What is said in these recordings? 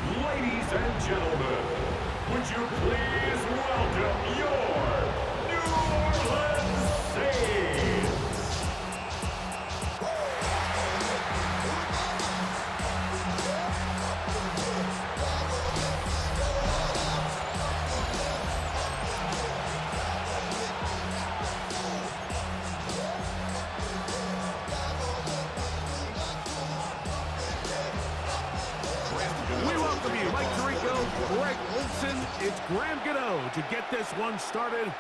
Ladies and gentlemen, would you please welcome your New Orleans Saints? We welcome you, Mike Tirico, Greg Olson. It's Graham Gano to get this one started.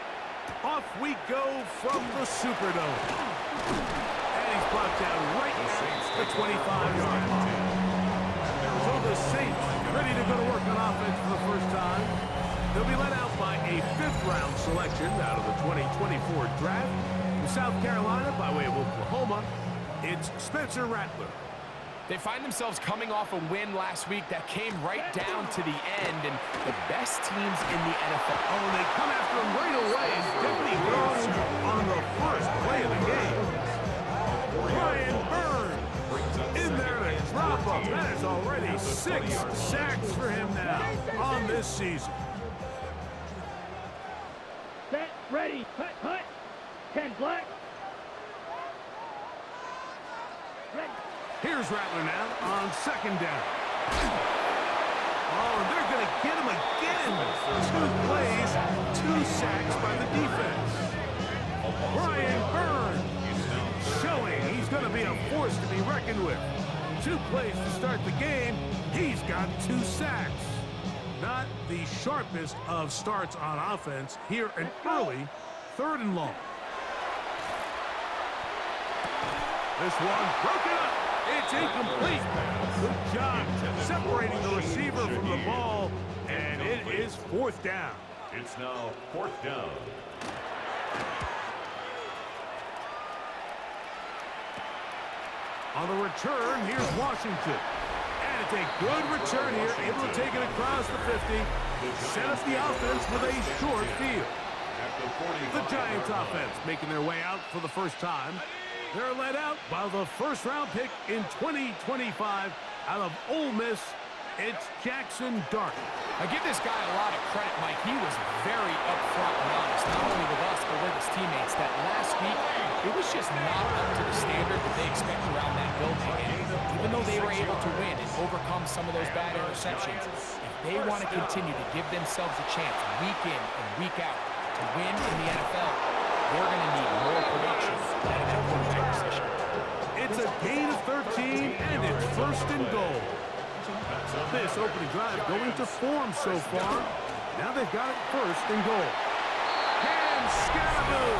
Off we go from the Superdome. And he's brought down right at the 25-yard line. So the Saints ready to go to work on offense for the first time. They'll be led out by a fifth-round selection out of the 2024 draft. From South Carolina, by way of Oklahoma, it's Spencer Rattler. They find themselves coming off a win last week that came right down to the end, and the best teams in the NFL. Oh, and they come after him right away, and Deputy goes on the first play of the game. Brian Burns in there to drop him. That is already 6 sacks for him now on this season. Set, ready, cut. 10 black. Ready. Here's Rattler now on second down. Oh, and they're going to get him again. 2 plays, 2 sacks by the defense. Brian Burns showing he's going to be a force to be reckoned with. 2 plays to start the game. He's got 2 sacks. Not the sharpest of starts on offense. Here an early 3rd and long. This one broken up. It's incomplete. Good job separating the receiver from the ball, and it is 4th down. It's now 4th down. On the return, here's Washington. And it's a good return here, able to take it across the 50, set up the offense with a short field. The Giants offense making their way out for the first time. They're led out by the first-round pick in 2025 out of Ole Miss. It's Jackson Dart. I give this guy a lot of credit, Mike. He was very upfront and honest, not only with us, but with his teammates, that last week, it was just not up to the standard that they expect around that building. And even though they were able to win and overcome some of those bad interceptions, if they want to continue to give themselves a chance week in and week out to win in the NFL, they're going to need more production out of that quarterback position. It's a gain of 13, and it's 1st and goal. This opening drive going to form so far. Now they've got it 1st and goal. And Scaraboo!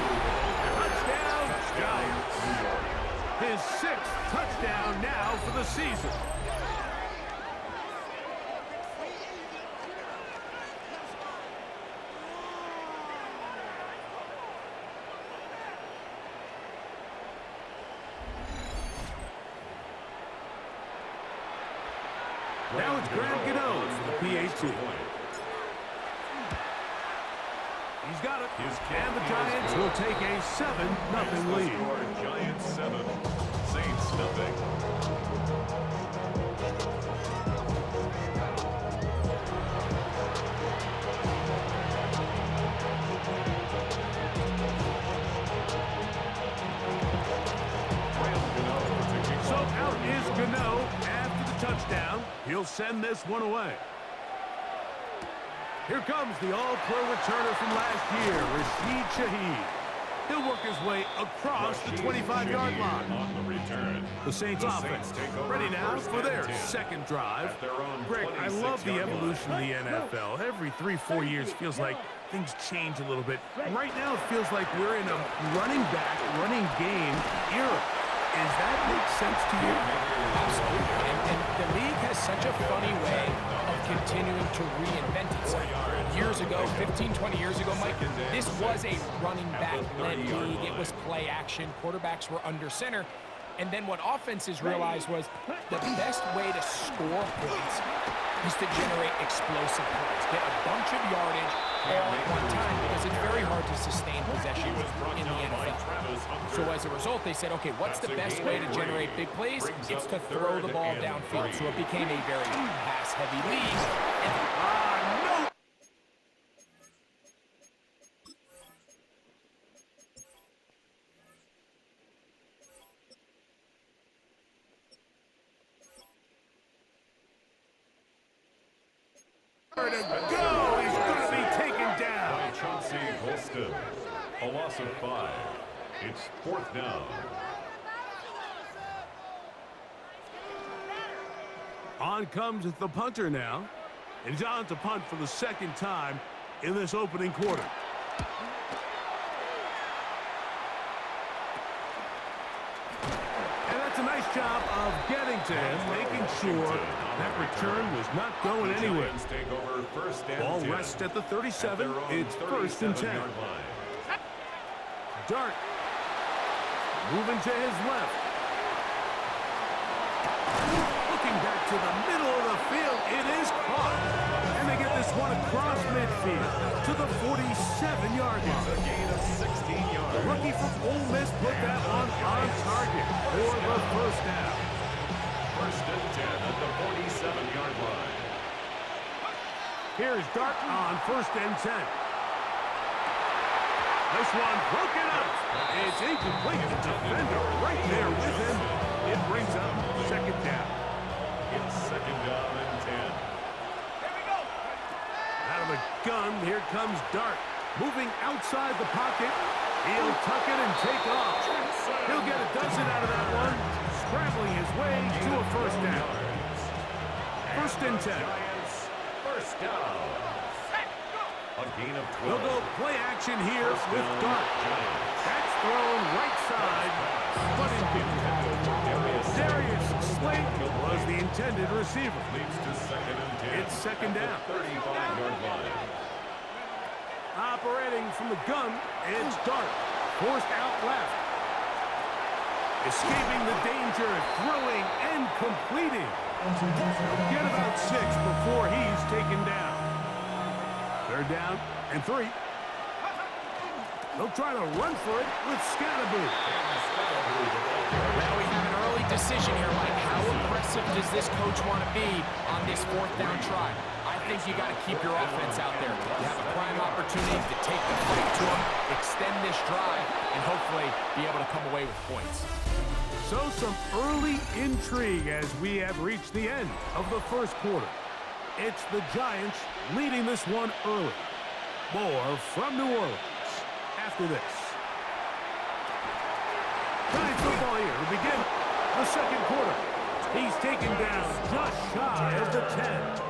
Touchdown, Giants. His 6th touchdown now for the season. Now it's Graham Gano for the PAT. He's got it. And the Giants will take a 7-0 lead. Giants 7, Saints nothing. So out is Gano after the touchdown. He'll send this one away. Here comes the all-pro returner from last year, Rashid Shaheed. He'll work his way across the 25-yard line. On the return. The Saints offense ready now for their second drive. Greg, I love the evolution of the NFL. Every 3-4 years feels like things change a little bit. Right now it feels like we're in a running back, running game era. Does that make sense to you? Absolutely. And the league has such a funny way of continuing to reinvent itself. Years ago, 15, 20 years ago, Mike, this was a running back-led league. It was play action. Quarterbacks were under center. And then what offenses realized was the best way to score points is to generate explosive plays. Get a bunch of yardage all at one time because it's very hard to sustain possession in the NFL. So as a result, they said, okay, what's the best way to generate big plays? It's to throw the ball downfield. So it became a very pass pass-heavy league. No! Where to go? He's going to be taken down. By Chauncey Golston. A loss of 5. It's 4th down. On comes the punter now. And he's on to punt for the second time in this opening quarter. And that's a nice job of getting to him, making sure that return was not going anywhere. Take over first and Ball 10. rests at the 37. It's 1st and 10. Dart moving to his left. Looking back to the middle of the field. It is caught. And they get this one across midfield to the 47-yard line. A gain of 16 yards. The rookie from Ole Miss put that one on target for the first down. First and 10 at the 47-yard line. Here's Dart on 1st and 10. This one broken up. It's incomplete. The defender right there with him. It brings up 2nd down. It's 2nd down and 10. Out of the gun, here comes Dart. Moving outside the pocket. He'll tuck it and take off. He'll get a dozen out of that one. Scrambling his way to a 1st down. 1st and 10. Giants, first down. A gain of 12. They'll go play action here First with down, Dart. Giants. That's thrown right side, but incomplete. Darius Slate was the intended receiver. Leads to 2nd and 10. It's 2nd down. 35-yard line. Operating from the gun, it's Dart. Forced out left. Escaping the danger, throwing and completing. Get about 6 before he's taken down. 3rd down and 3. They'll try to run for it with Scatterboo. Well, we have an early decision here, Mike. How aggressive does this coach want to be on this 4th down try? I think you got to keep your offense out there. You have a prime opportunity to take the fight to them, extend this drive, and hopefully be able to come away with points. So some early intrigue as we have reached the end of the 1st quarter. It's the Giants leading this one early. More from New Orleans after this. Giants football here to begin the 2nd quarter. He's taken down just shy of the 10.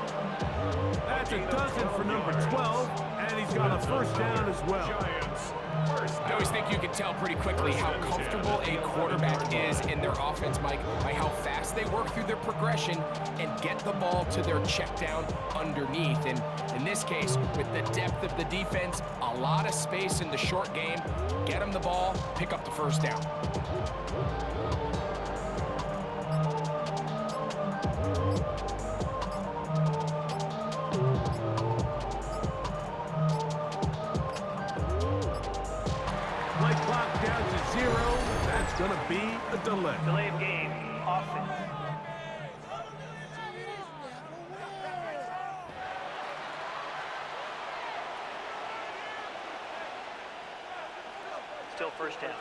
That's a dozen for number 12, and he's got a 1st down as well. Giants, first I always think you can tell pretty quickly how comfortable a quarterback is in their offense, Mike, by how fast they work through their progression and get the ball to their check down underneath. And in this case, with the depth of the defense, a lot of space in the short game, get them the ball, pick up the 1st down. Going to be a delay. Delay of game. Offense. Still 1st down.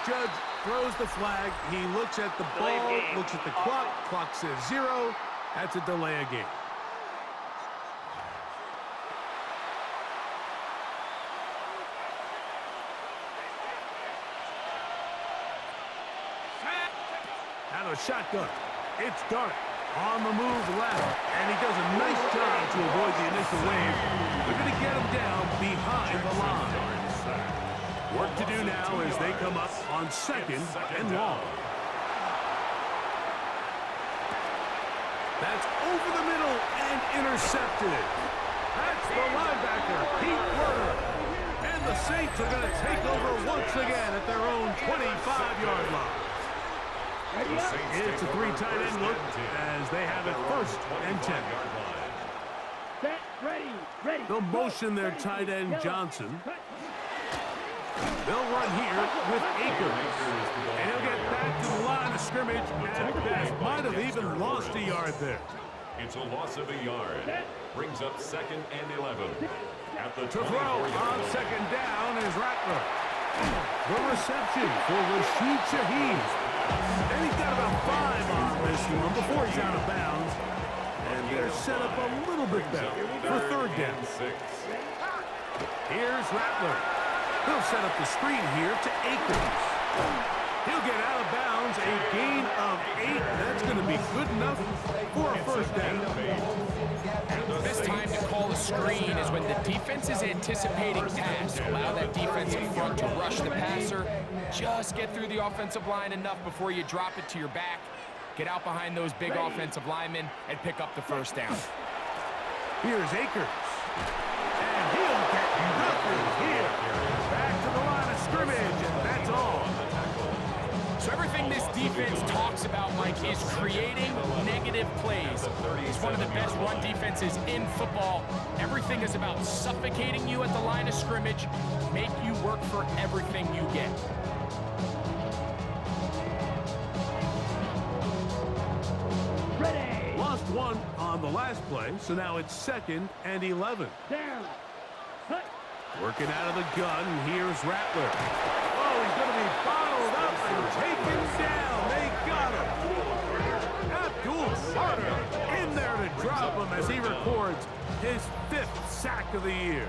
judge throws the flag. He looks at the ball, looks at the clock. Clock says 0. That's a delay of game. Now the shotgun. It's Dart on the move left, and he does a nice job to avoid the initial wave. They're going to get him down behind the line. Work to do now as they come up on 2nd and long. That's over the middle and intercepted. That's the linebacker, Pete Werner. And the Saints are going to take over once again at their own 25-yard line. It's a 3 tight end look as they have it 1st and 10. Set, ready. They'll motion their tight end Johnson. They'll run here with Akers. And he'll get back to the line of scrimmage at best. Might have even lost a yard there. It's a loss of a yard. Brings up 2nd and 11. At the To throw on 2nd down is Rattler. The reception for Rashid Shaheed. And he's got about 5 on this one before he's out of bounds. And they're set up a little bit better for 3rd down. Here's Rattler. He'll set up the screen here to Akers. He'll get out of bounds, a gain of 8. That's going to be good enough for a 1st down. The best time to call a screen is when the defense is anticipating pass. Allow that defensive front to rush the passer. Just get through the offensive line enough before you drop it to your back. Get out behind those big offensive linemen and pick up the 1st down. Here's Akers. And he'll get nothing here. Back to the line of scrimmage, and that's all. So everything this defense talks about, Mike, is creating negative plays. It's one of the best run defenses in football. Everything is about suffocating you at the line of scrimmage, make you work for everything you get. Ready. Lost 1 on the last play, so now it's 2nd and 11. Down. Cut. Working out of the gun, here's Rattler. Oh, he's going to be bottled up and taken down. They got him. Abdul Carter in there to drop him as he records his 5th sack of the year.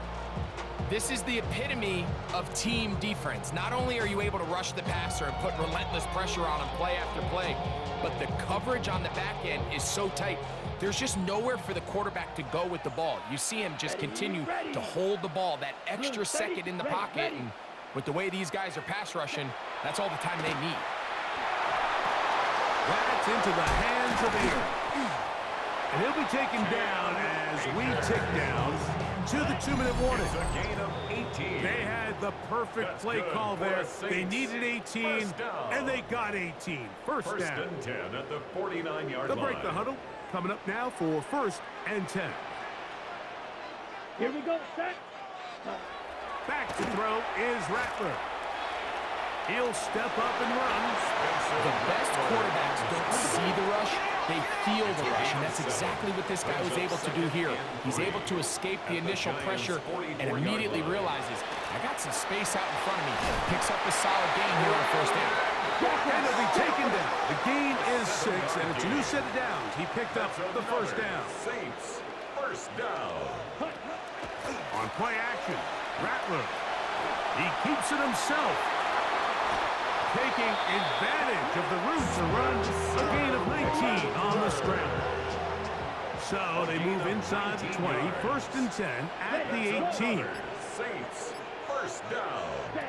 This is the epitome of team defense. Not only are you able to rush the passer and put relentless pressure on him play after play, but the coverage on the back end is so tight. There's just nowhere for the quarterback to go with the ball. You see him just continue to hold the ball, that extra second in the pocket, and with the way these guys are pass rushing, that's all the time they need. That's into the hands of Akers. And he'll be taken down as we tick down to the 2-minute warning. It's a gain of 18. They had the perfect play call there. They needed 18, and they got 18. First down. 1st and 10 at the 49-yard line. They'll break the huddle. Coming up now for 1st and 10. Here we go. Set. Back to throw is Rattler. He'll step up and run. The best quarterbacks don't see the rush, they feel the rush, and that's exactly what this guy was able to do here. He's able to escape the initial pressure and immediately realizes, I got some space out in front of me. Picks up a solid gain here on 1st down. And he'll be taken down. The gain is 6, and it's a new set of downs. He picked up the 1st down. Saints, 1st down. On play action, Rattler. He keeps it himself. Taking advantage of the route to run a gain of 19 on the scramble. So they move inside the 20, 1st and 10 at the 18. Saints, 1st down.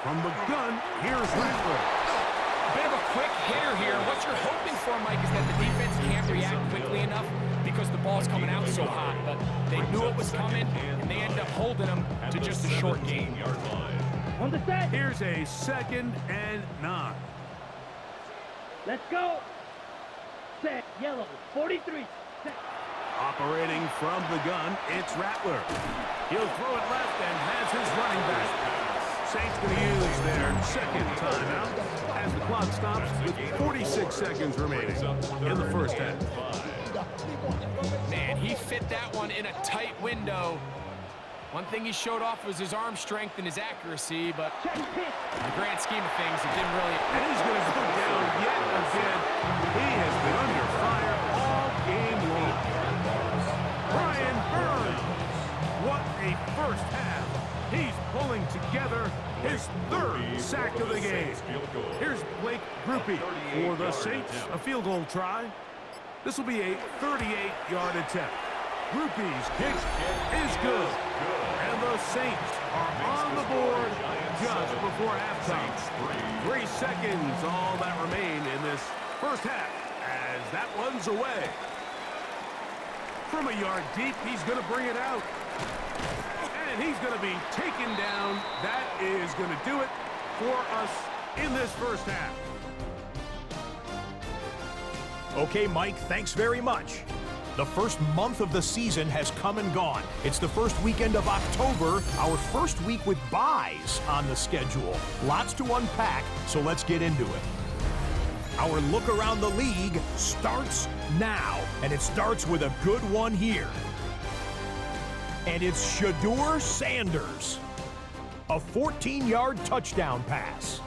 From the gun, here's Rattler. A bit of a quick hitter here. What you're hoping for, Mike, is that the defense can't react quickly enough because the ball's coming out so hot. But they knew it was coming, and they end up holding them to just a short gain. On the set. Here's a 2nd and 9. Let's go. Set. Yellow. 43. Set. Operating from the gun, it's Rattler. He'll throw it left and has his running back. Saints going to use their 2nd timeout as the clock stops with 46 seconds remaining in the 1st half. Man, he fit that one in a tight window. One thing he showed off was his arm strength and his accuracy, but in the grand scheme of things, it didn't really... And he's going to go down yet again. He has been under fire all game long. Brian Burns. What a first half. He's pulling together his third sack of the game. Here's Blake Grupe for the Saints. A field goal try. This will be a 38-yard attempt. Grupe's kick is good. And the Saints are on the board just before halftime. 3 seconds, all that remain in this first half as that one's away. From a yard deep, he's going to bring it out. And he's going to be taken down. That is going to do it for us in this first half. Okay, Mike, thanks very much. The first month of the season has come and gone. It's the first weekend of October, our first week with byes on the schedule. Lots to unpack, so let's get into it. Our look around the league starts now, and it starts with a good one here. And it's Shedeur Sanders. A 14-yard touchdown pass.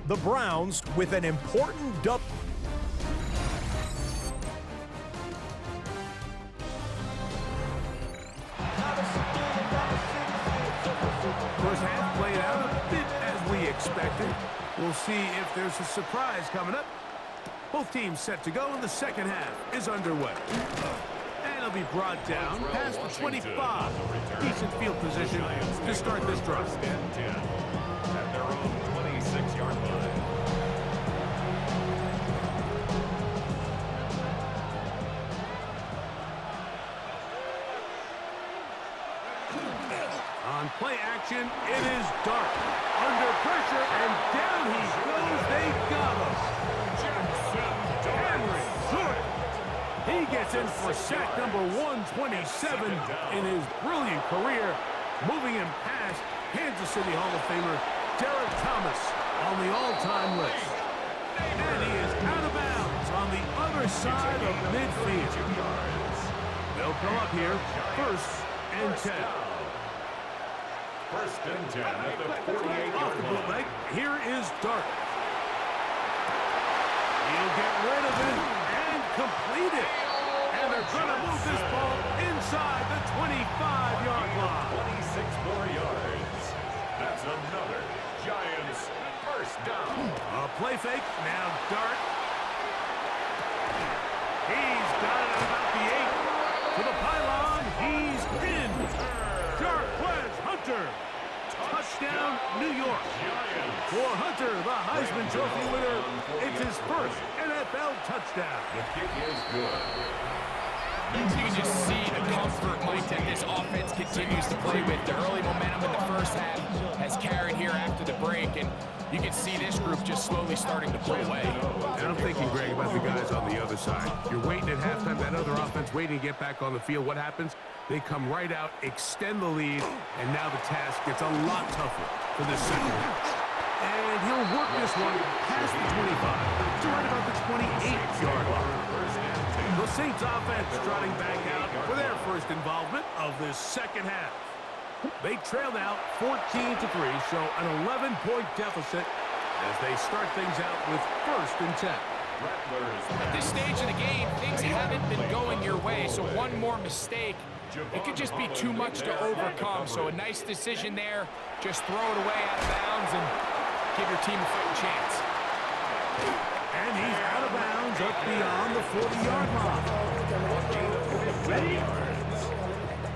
The Browns with an important dub. First half played out a bit as we expected. We'll see if there's a surprise coming up. Both teams set to go, and the second half is underway. And it'll be brought down past the 25. Decent field position to start this drive. At their own 26-yard line. On play action, it is Dart. Under pressure, and down he goes. They got him. Henry Jordan. He gets in for sack number 127 in his brilliant career, moving him past Kansas City Hall of Famer Derek Thomas on the all-time list. And he is out of bounds on the other side of midfield. They'll come up here, 1st and 10. First and 10 at the 48-yard Off the line. bootleg, here is Dart. He'll get rid of it and complete it. And they're going to move this ball inside the 25-yard line. 26 more yards. That's another Giants first down. A play fake, now Dart. He's got it at about the 8. To the pylon, he's in. Jarquez Hunter. Touchdown, New York. For Hunter, the Heisman Trophy winner, it's his first NFL touchdown. The kick is good. You can just see the comfort, Mike, that this offense continues to play with. The early momentum in the first half has carried here after the break, and you can see this group just slowly starting to pull away. And I'm thinking, Greg, about the guys on the other side. You're waiting at halftime, that other offense waiting to get back on the field. What happens? They come right out, extend the lead, and now the task gets a lot tougher for this second half. And he'll work this one past the 25 to right about the 28-yard line. The Saints offense trotting back out for their first involvement of this second half. They trail now 14-3, so an 11-point deficit as they start things out with 1st and 10. At this stage of the game, things haven't been going your way, so one more mistake, it could just be too much to overcome. So a nice decision there. Just throw it away out of bounds and give your team a fighting chance. And he's out of bounds up beyond the 40-yard line. Ready?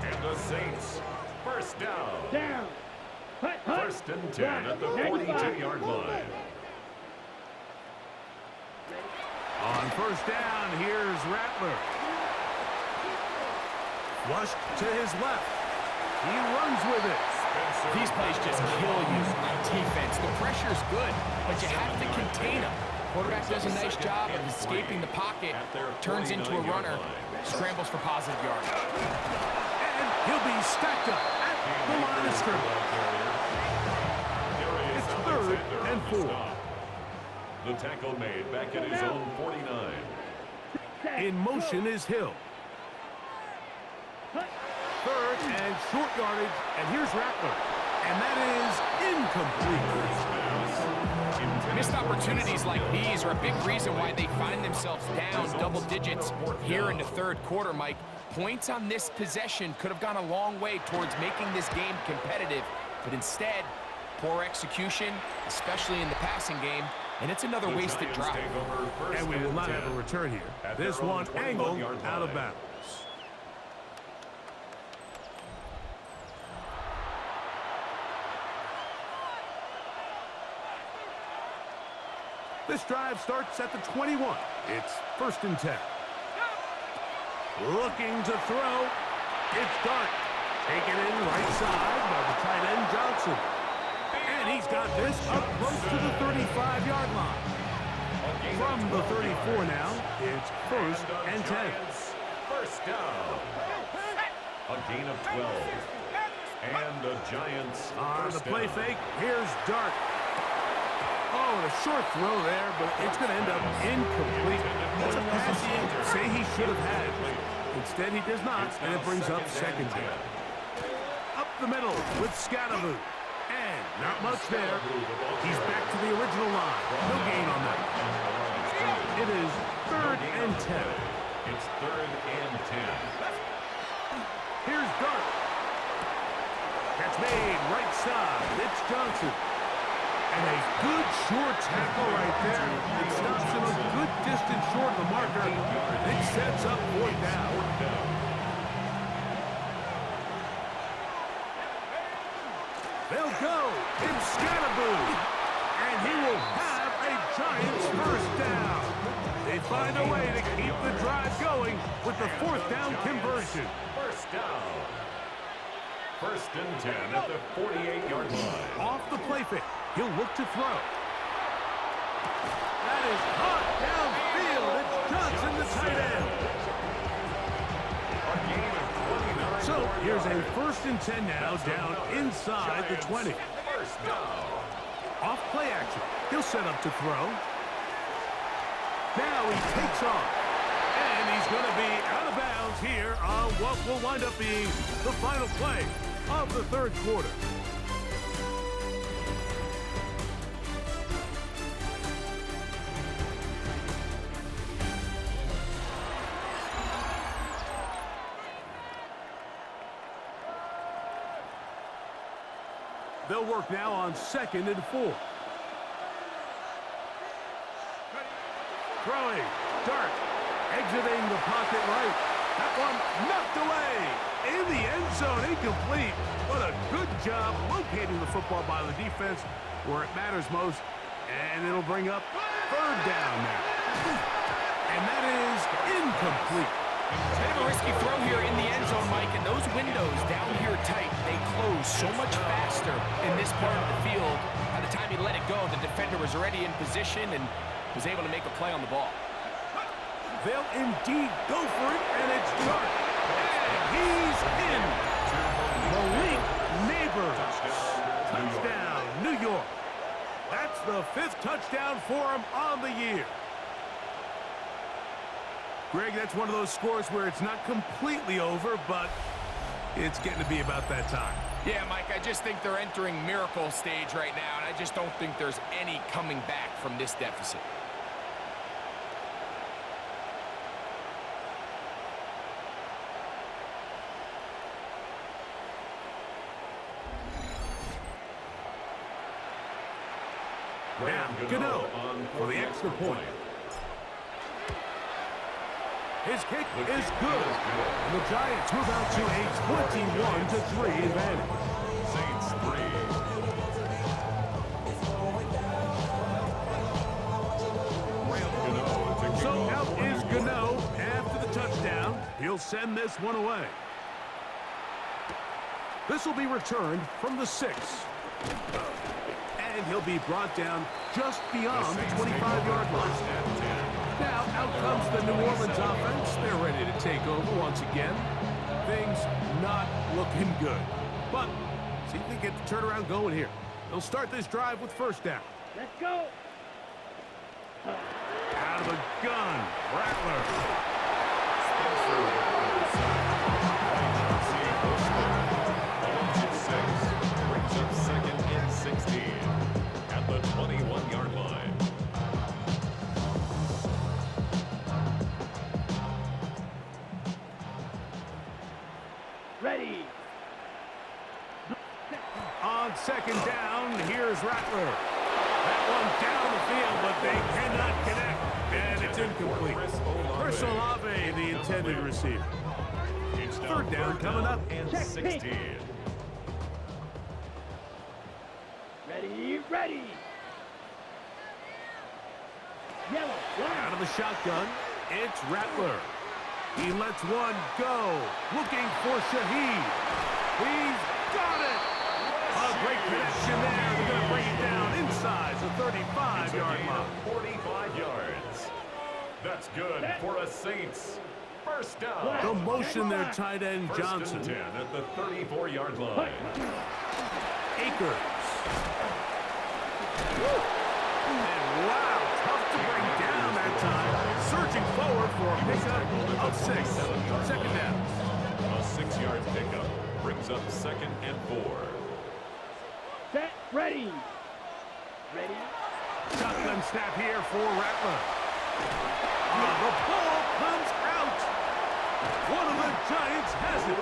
And the Saints first down. Down. Hut, hut. First and 10 at the 42-yard line. On first down, here's Rattler. Flushed to his left. He runs with it. These plays just kill you on defense. The pressure's good, but you have to contain them. Quarterback does a nice job of escaping the pocket, turns into a runner, scrambles for positive yards. And he'll be stacked up at the line of scrimmage. It's 3rd and 4. The tackle made back at his own 49. In motion is Hill. third and short yardage, and here's Rattler. And that is incomplete. Missed opportunities like these are a big reason why they find themselves down double digits here in the third quarter, Mike. Points on this possession could have gone a long way towards making this game competitive, but instead, poor execution, especially in the passing game, and it's another wasted drive. And we will not have a return here. This one angled out of bounds. This drive starts at the 21. It's 1st and 10. Looking to throw. It's Dart. Taken in right side by the tight end Johnson. And he's got this up close to the 35-yard line. From the 34 now, it's 1st and 10. First down. A gain of 12. And the Giants On the first play down. fake, here's Dart. Oh, a short throw there, but it's going to end up incomplete. That's a pass he say he should have had. Instead, he does not, and it brings up 2nd down. Up the middle with Scatteroo. And not much there. He's back to the original line. No gain on that. It is 3rd and 10. It's 3rd and 10. Here's Dart. Catch made right side. It's Johnson. And a good short tackle right there. It stops him a good distance short of the marker. It sets up 4th down. They'll go. It's Scatteroo. And he will have a Giants first down. They find a way to keep the drive going with the 4th down conversion. First down. 1st and 10 at the 48-yard line. Off the play fake. He'll look to throw. That is caught downfield. It's Johnson, the tight end. So here's a 1st and 10 now, down inside the 20. First down. Off play action. He'll set up to throw. Now he takes off. And he's going to be out of bounds here on what will wind up being the final play of the 3rd quarter. They'll work now on 2nd and 4. Throwing. Dart. Exiting the pocket right. That one knocked away. In the end zone. Incomplete. What a good job locating the football by the defense where it matters most. And it'll bring up 3rd down now. And that is incomplete. Bit of a risky throw here in the end zone, Mike, and those windows down here tight, they close so much faster in this part of the field. By the time he let it go, the defender was already in position and was able to make a play on the ball. They'll indeed go for it, and it's Dart. And he's in. Malik Neighbors. Touchdown, New York. That's the 5th touchdown for him on the year. Greg, that's one of those scores where it's not completely over, but it's getting to be about that time. Yeah, Mike, I just think they're entering miracle stage right now, and I just don't think there's any coming back from this deficit. Now, Gano for the extra point. His kick is good. And the Giants move out to a 21-3 advantage. Saints 3. So out is Gano after the touchdown. He'll send this one away. This will be returned from the 6. And he'll be brought down just beyond the 25-yard line. Now, out comes the New Orleans offense. They're ready to take over once again. Things not looking good. But see if they get the turnaround going here. They'll start this drive with 1st down. Let's go. Out of the gun, Rattler. Ready. On second down, here's Rattler. That one down the field, but they cannot connect, and it's incomplete. Chris Olave, the intended receiver. Third down coming up. And Check 16. Ready, ready. Yellow, Out of the shotgun, it's Rattler. He lets one go, looking for Shaheed. He's got it! A great connection there. They're going to bring it down inside the 35-yard line. 45 yards. That's good for a Saints. First down. They'll motion their tight end First Johnson. and 10 at the 34-yard line. Akers. And wow, tough to bring down that time. Surging forward for a pickup of 6. Second down. A 6-yard pickup brings up 2nd and 4. set, ready. Ready. Shotgun snap here for Rattler. The ball comes out. One of the Giants has it.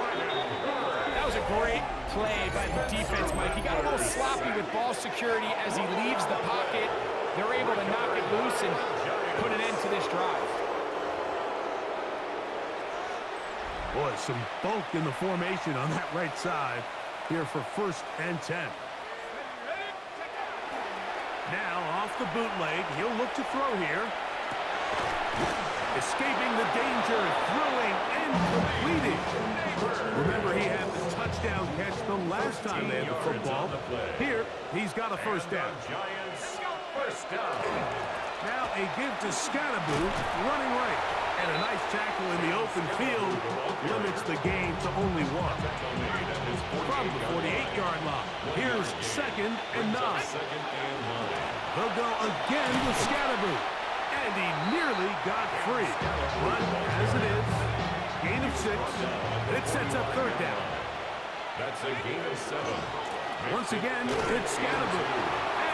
That was a great play by the defense, Mike. He got a little sloppy with ball security as he leaves the pocket. They're able to knock it loose and put an end to this drive. Boy, some bulk in the formation on that right side here for 1st and 10. Now off the bootleg, he'll look to throw here. Escaping the danger, throwing and completing. Remember, he had the touchdown catch the last time they had the football. Here, he's got a first down. Giants, first down. Now a give to Scattaboo, running right. And a nice tackle in the open field limits the gain to only 1. From the 48-yard line, here's 2nd and 9. They'll go again with Scattaboo. And he nearly got free. But as it is, gain of 6. It sets up 3rd down. That's a gain of 7. Once again, it's Scattaboo.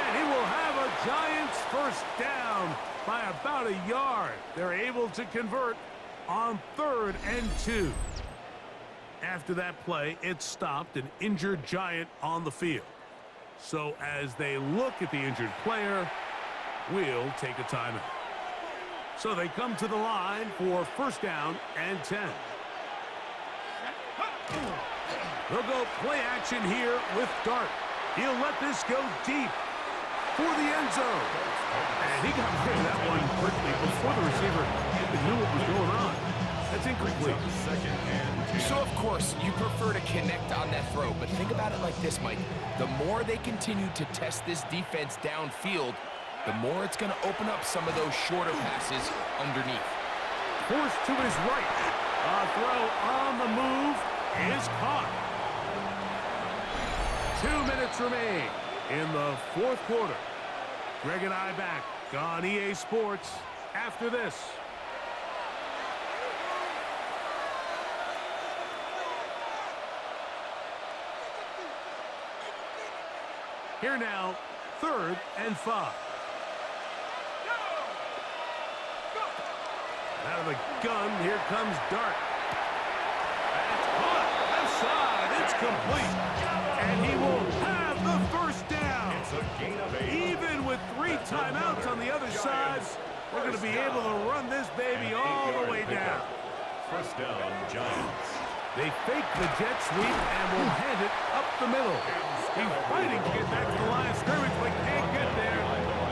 And he will have a Giants first down by about a yard. They're able to convert on 3rd and 2. After that play, it stopped an injured Giant on the field. So as they look at the injured player, we'll take a timeout. So they come to the line for 1st down and 10. They'll go play action here with Dart. He'll let this go deep for the end zone. And he got rid of that one quickly before the receiver even knew what was going on. That's incomplete. So, of course, you prefer to connect on that throw, but think about it like this, Mike. The more they continue to test this defense downfield, the more it's going to open up some of those shorter passes underneath. Forced to his right. A throw on the move is caught. 2 minutes remain in the 4th quarter. Greg and I back on EA Sports after this. Here now, 3rd and 5. Out of the gun, here comes Dart. That's caught. Left side, it's complete. And he will have the first down. It's a gain of 8. Even with 3 timeouts on the other side, they're going to be able to run this baby all the way down. First down, Giants. They fake the jet sweep and will hand it up the middle. He's fighting to get back to the line of scrimmage, but can't get there.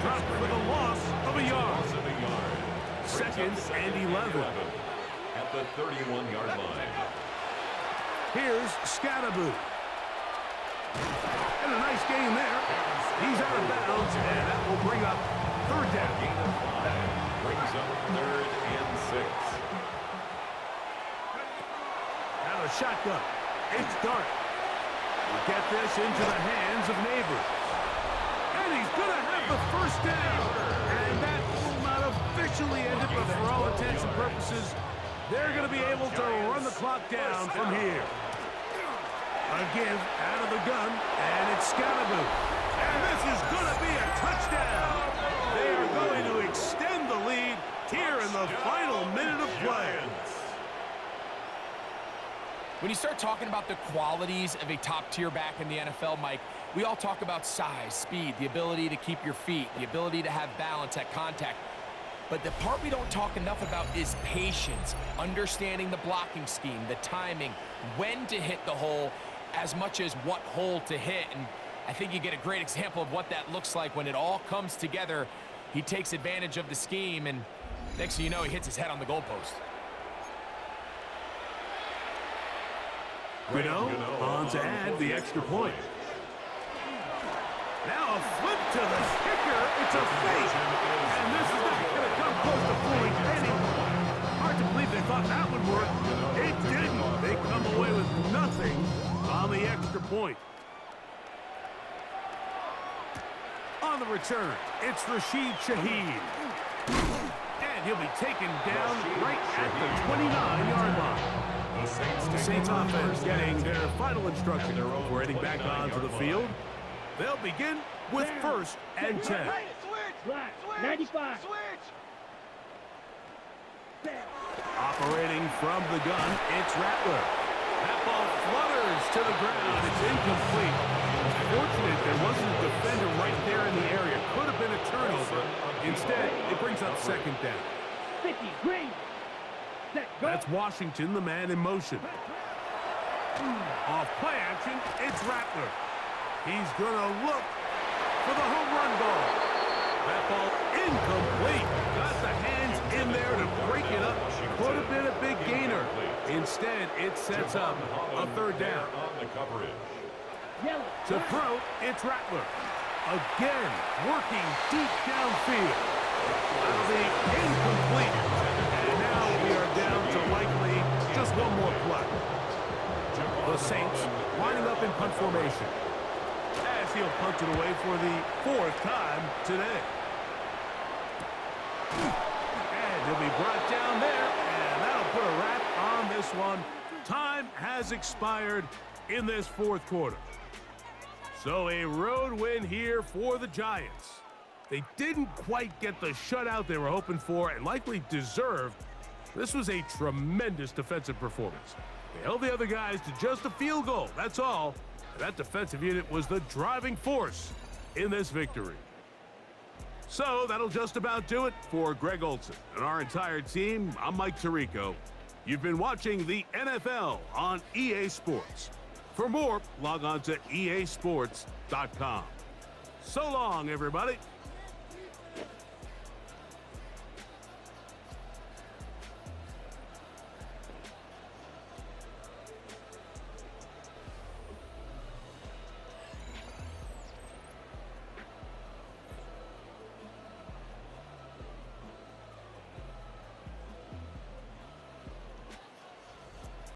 Dropped for the loss of a yard. 2nd and 11. At the 31-yard line. Here's Scattaboo. And a nice game there. He's out of bounds, and that will bring up 3rd down. Gain of 5. Brings up 3rd and 6. Now the shotgun. It's Dart. We'll get this into the hands of Neighbors. And he's going to have the first down. And that will not officially end it, but for all intents and purposes, they're going to be able to run the clock down from here. A give out of the gun, and it's Scattaboo. And this is going to be a touchdown. They are going to extend the lead here in the final minute of play. When you start talking about the qualities of a top-tier back in the NFL, Mike, we all talk about size, speed, the ability to keep your feet, the ability to have balance at contact. But the part we don't talk enough about is patience, understanding the blocking scheme, the timing, when to hit the hole, as much as what hole to hit. And I think you get a great example of what that looks like when it all comes together. He takes advantage of the scheme, and next thing you know, he hits his head on the goalpost. Gano on to add the extra point. Now a flip to the kicker. It's a fake. And this is not going to come close to fooling anyone. Hard to believe they thought that would work. It didn't. They come away with nothing on the extra point. On the return, it's Rashid Shaheed. And he'll be taken down right at the 29-yard line. The Saints offense getting their final instruction before heading back onto the field. They'll begin with 1st and 10. 95. Operating from the gun, it's Rattler. That ball flutters to the ground. It's incomplete. It's fortunate there wasn't a defender right there in the area. Could have been a turnover. Instead, it brings up 2nd down. 50, green. Set, go. That's Washington, the man in motion. Off play action, it's Rattler. He's going to look for the home run ball. That ball incomplete. Got the hands in there to break it up. Could have been a big gainer. Instead, it sets up a 3rd down. To throw, it's Rattler. Again, working deep downfield. That'll be incomplete. And now we are down to likely just one more play. The Saints lining up in punt formation, as he'll punt it away for the 4th time today. And he'll be brought down there, and that'll put a wrap on this one. Time has expired in this 4th quarter. So a road win here for the Giants. They didn't quite get the shutout they were hoping for and likely deserved. This was a tremendous defensive performance. They held the other guys to just a field goal, that's all. That defensive unit was the driving force in this victory. So that'll just about do it for Greg Olsen and our entire team. I'm Mike Tirico. You've been watching the NFL on EA Sports. For more, log on to easports.com. So long, everybody.